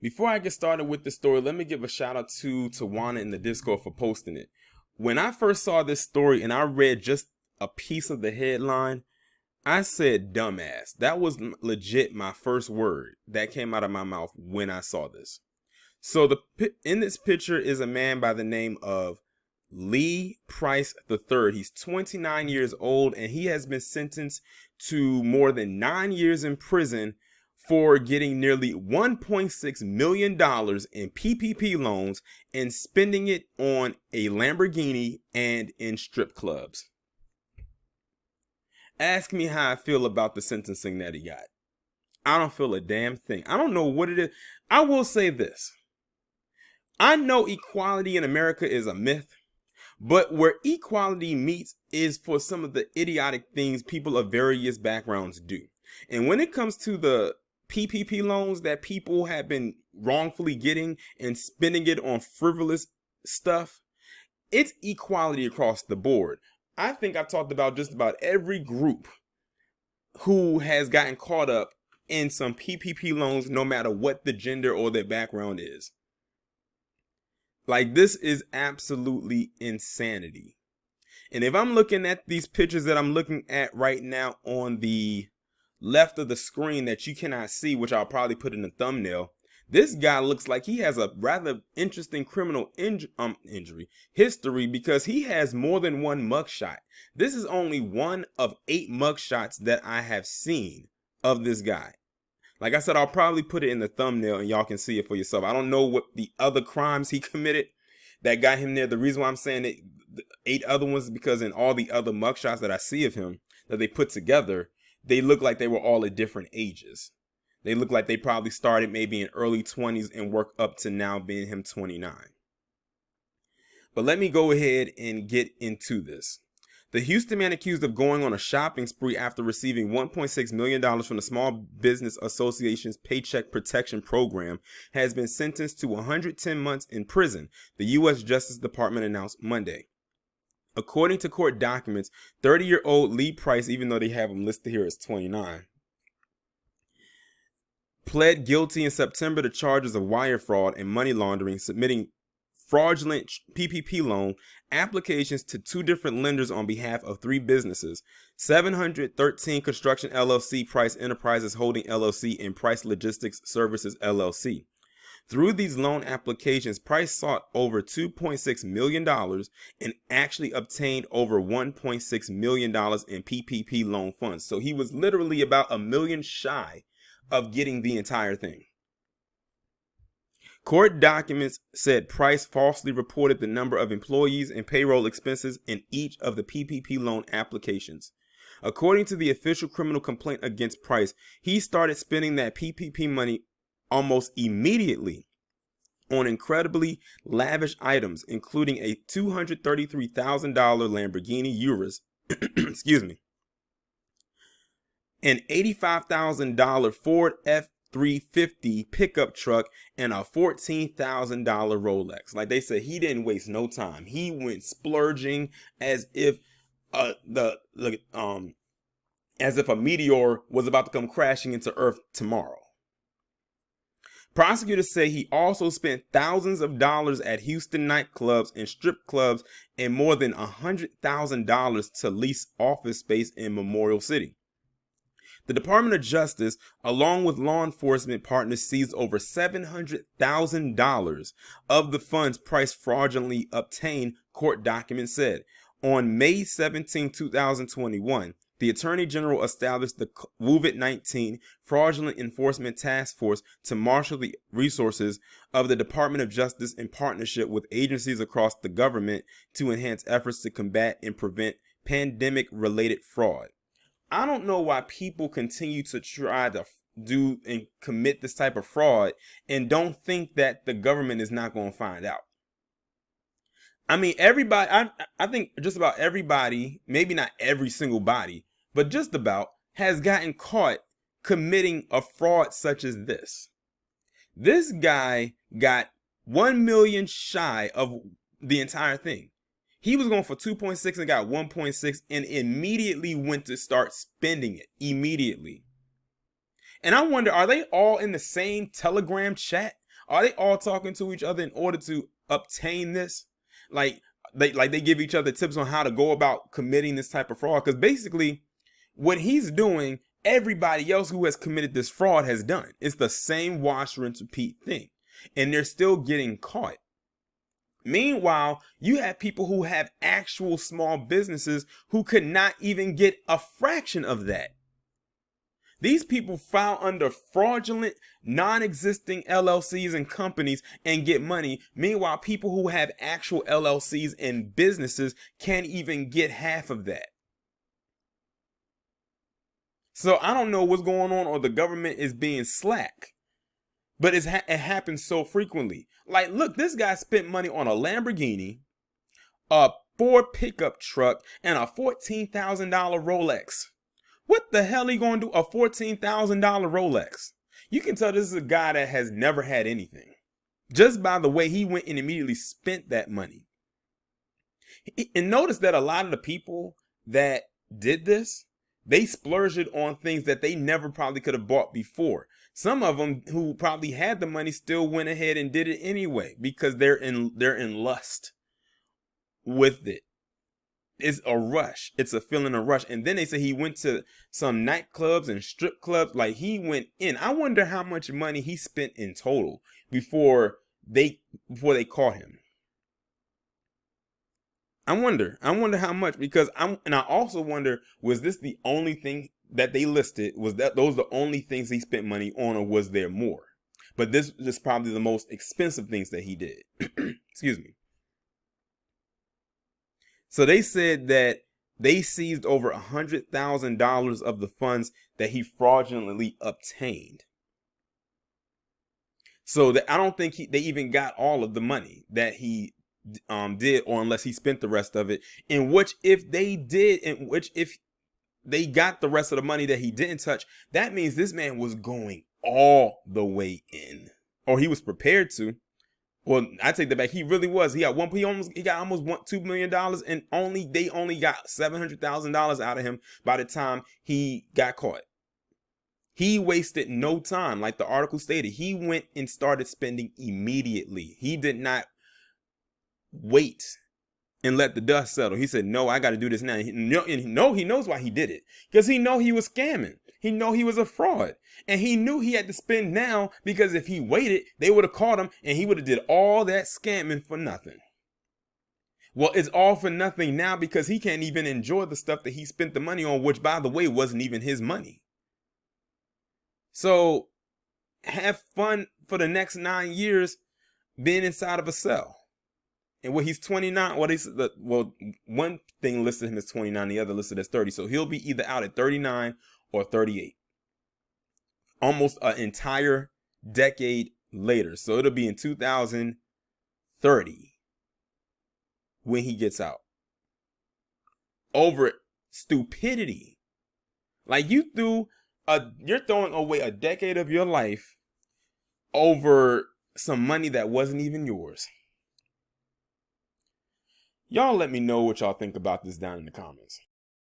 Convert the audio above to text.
Before I get started with the story, let me give a shout out to Tawana in the Discord for posting it. When I first saw this story and I read just a piece of the headline, I said dumbass. That was legit my first word that came out of my mouth when I saw this. So in this picture is a man by the name of Lee Price III. He's 29 years old and he has been sentenced to more than 9 years in prison for getting nearly $1.6 million in PPP loans and spending it on a Lamborghini and in strip clubs. Ask me how I feel about the sentencing that he got. I don't feel a damn thing. I don't know what it is. I will say this. I know equality in America is a myth, but where equality meets is for some of the idiotic things people of various backgrounds do. And when it comes to the PPP loans that people have been wrongfully getting and spending it on frivolous stuff, it's equality across the board. I think I've talked about just about every group who has gotten caught up in some PPP loans, no matter what the gender or their background is. Like, this is absolutely insanity. And if I'm looking at these pictures that I'm looking at right now on the left of the screen that you cannot see, which I'll probably put in the thumbnail, this guy looks like he has a rather interesting criminal injury history because he has more than one mugshot. This is only one of 8 mugshots that I have seen of this guy. Like I said, I'll probably put it in the thumbnail and y'all can see it for yourself. I don't know what the other crimes he committed that got him there. The reason why I'm saying it, the 8 other ones, is because in all the other mugshots that I see of him that they put together, they look like they were all at different ages. They look like they probably started maybe in early 20s and work up to now being him 29. But let me go ahead and get into this. The Houston man accused of going on a shopping spree after receiving $1.6 million from the Small Business Association's Paycheck Protection Program has been sentenced to 110 months in prison, the U.S. Justice Department announced Monday. According to court documents, 30-year-old Lee Price, even though they have him listed here as 29, pled guilty in September to charges of wire fraud and money laundering, submitting fraudulent PPP loan applications to 2 different lenders on behalf of 3 businesses: 713 Construction LLC, Price Enterprises Holding LLC, and Price Logistics Services LLC. Through these loan applications, Price sought over $2.6 million and actually obtained over $1.6 million in PPP loan funds. So he was literally about $1 million shy of getting the entire thing. Court documents said Price falsely reported the number of employees and payroll expenses in each of the PPP loan applications. According to the official criminal complaint against Price, he started spending that PPP money almost immediately on incredibly lavish items, including a $233,000 Lamborghini Urus, excuse me, an $85,000 Ford F-350 pickup truck, and a $14,000 Rolex. Like they said, he didn't waste no time. He went splurging as if as if a meteor was about to come crashing into Earth tomorrow. Prosecutors say he also spent thousands of dollars at Houston nightclubs and strip clubs and more than $100,000 to lease office space in Memorial City. The Department of Justice, along with law enforcement partners, seized over $700,000 of the funds Price fraudulently obtained, court documents said. On May 17, 2021, the Attorney General established the COVID-19 Fraudulent Enforcement Task Force to marshal the resources of the Department of Justice in partnership with agencies across the government to enhance efforts to combat and prevent pandemic-related fraud. I don't know why people continue to try to do and commit this type of fraud and don't think that the government is not going to find out. I mean, everybody, I think just about everybody, maybe not every single body, but just about, has gotten caught committing a fraud such as this. This guy got 1 million shy of the entire thing. He was going for 2.6 and got 1.6 and immediately went to start spending it immediately. And I wonder, are they all in the same Telegram chat? Are they all talking to each other in order to obtain this? Like they give each other tips on how to go about committing this type of fraud? Because basically, what he's doing, everybody else who has committed this fraud has done. It's the same wash, rinse, repeat thing, and they're still getting caught. Meanwhile, you have people who have actual small businesses who could not even get a fraction of that. These people file under fraudulent, non-existing LLCs and companies and get money. Meanwhile, people who have actual LLCs and businesses can't even get half of that. So I don't know what's going on, or the government is being slack. But it happens so frequently. Like, look, this guy spent money on a Lamborghini, a Ford pickup truck, and a $14,000 Rolex. What the hell are you going to do? A $14,000 Rolex. You can tell this is a guy that has never had anything, just by the way he went and immediately spent that money. And notice that a lot of the people that did this, they splurged it on things that they never probably could have bought before. Some of them who probably had the money still went ahead and did it anyway because they're in lust with it. It's a rush. It's a feeling of rush. And then they say he went to some nightclubs and strip clubs. Like, he went in. I wonder how much money he spent in total before they caught him. I wonder how much, because I also wonder, was this the only thing that they listed? Was those the only things he spent money on, or was there more? But this is probably the most expensive things that he did. Excuse me. So they said that they seized over $100,000 of the funds that he fraudulently obtained. So that I don't think they even got all of the money that he did, or unless he spent the rest of it. In which, if they did, if they got the rest of the money that he didn't touch, that means this man was going all the way in, or he was prepared to. Well, I take that back. He really was. He got almost $2 million, and they only got $700,000 out of him by the time he got caught. He wasted no time. Like the article stated, he went and started spending immediately. He did not wait and let the dust settle. He said, no, I got to do this now. He knows why he did it, because he know he was scamming. He know he was a fraud, and he knew he had to spend now, because if he waited, they would have caught him and he would have did all that scamming for nothing. Well, it's all for nothing now, because he can't even enjoy the stuff that he spent the money on, which, by the way, wasn't even his money. So have fun for the next 9 years being inside of a cell. And when he's 29, one thing listed him as 29, the other listed as 30. So he'll be either out at 39 or 38. Almost an entire decade later. So it'll be in 2030 when he gets out. Over stupidity. Like, you're throwing away a decade of your life over some money that wasn't even yours. Y'all let me know what y'all think about this down in the comments.